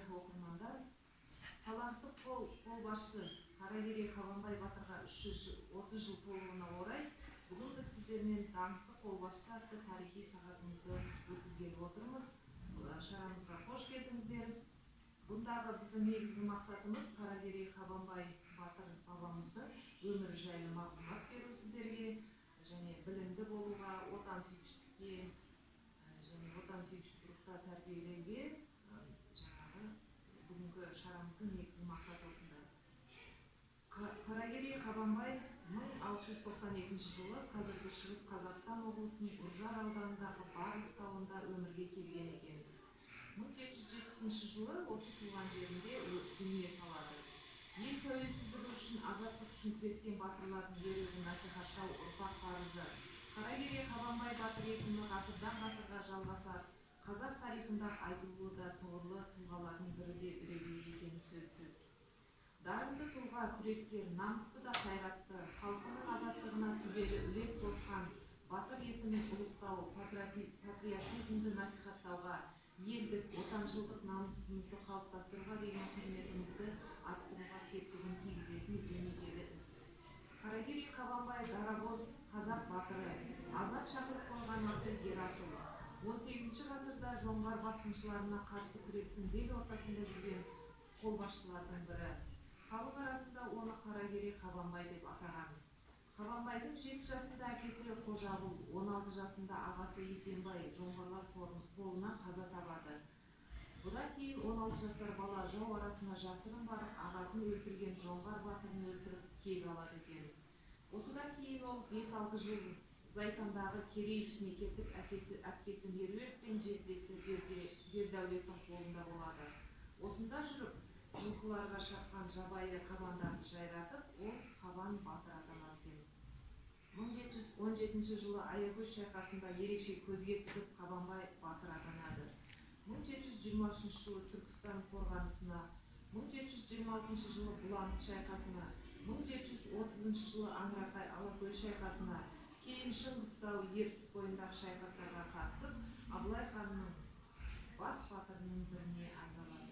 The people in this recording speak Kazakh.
оқырмандар, талантты қолбасшы Қаракерей Қабанбай батырға 330 жыл толуына орай бүгін біз сіздермен даңқты қолбасшы атты тарихи сағатымызды өткізгелі отырмыз. Шарамызға қош келдіңіздер. Бұндағы біздің негізгі мақсатымыз Қаракерей Қабанбай батыр бабамызды өмірі жайлы мағлұмат беру сіздерге, және білімді болуға, отансүйгіштікке және отансүйгіштік рухта тәрбиелеуге бүгінгі шарамыздың негізгі мақсаты осындай. Қаракерей Қабанбай 1692 жылы қазіргі Шығыс Қазақстан облысының Үржар ауданындағы Барлық тауында өмірге келген екен. 1770 жылы осы туған жерінде дүние салады. Ел тәуелсіздігі үшін азаттық үшін күрескен батырлардың ерлігін насихаттау ұрпақ парызы. Қаракерей Қабанбай батыр есімі ғасырдан ғасырға жалғасар. Қазақ тарихында айтулы да тұғырлы тұлғалардың бірі де бірегейі екені сөзсіз. Дарынды тұлға, күрескер, намысты да қайратты, халқының азаттығына сүбелі үлес қосқан батыр есімін ұлықтау, патриотизмді насихаттауға, елдік, отаншылдық намысымызды қалыптастыруға деген құрметімізді арттыруға септігін тигізетін өнегелі іс. Қаракерей Қабанбай дарабоз қазақ батыры, азат шақырып қойған аты Ерасыл. 18 ғасырда жоңғар басқыншыларына қарсы күрестің бел ортасында жүрген қолбасшылардың бірі. Халық арасында оны Қаракерей Қабанбай деп атаған. Қабанбайдың 7 жасында әкесі Қожағұл, 16 жасында ағасы Есенбай жоңғарлар қолынан қаза табады. Бұдан кейін 16 жасар бала жау арасына жасырын барып, ағасын өлтірген жоңғар батырын өлтіріп кек алады екен. Осыдан кейін ол 5-6 жыл Зайсандағы Керейшіне кетіп, әпкесі Меруерт пен жездесі Бердәулеттің қолында болады. Осында жүріп, жылқыларға шапқан жабайы қабандарды жайратып, ол Қабан батыр атанады екен. 1717 жылы Аягөз шайқасында ерекше көзге түсіп, Қабанбай батыр атанады. 1723 жылы Түркістан қорғанысына, 1726 жылы Бұланды шайқасына, 1730 жылы Аңырақай Алакөл шайқасына, кейін Шыңғыстау, Ертіс бойындағы шайқастарға қатысып, Абылай ханның бас батырының біріне айналады.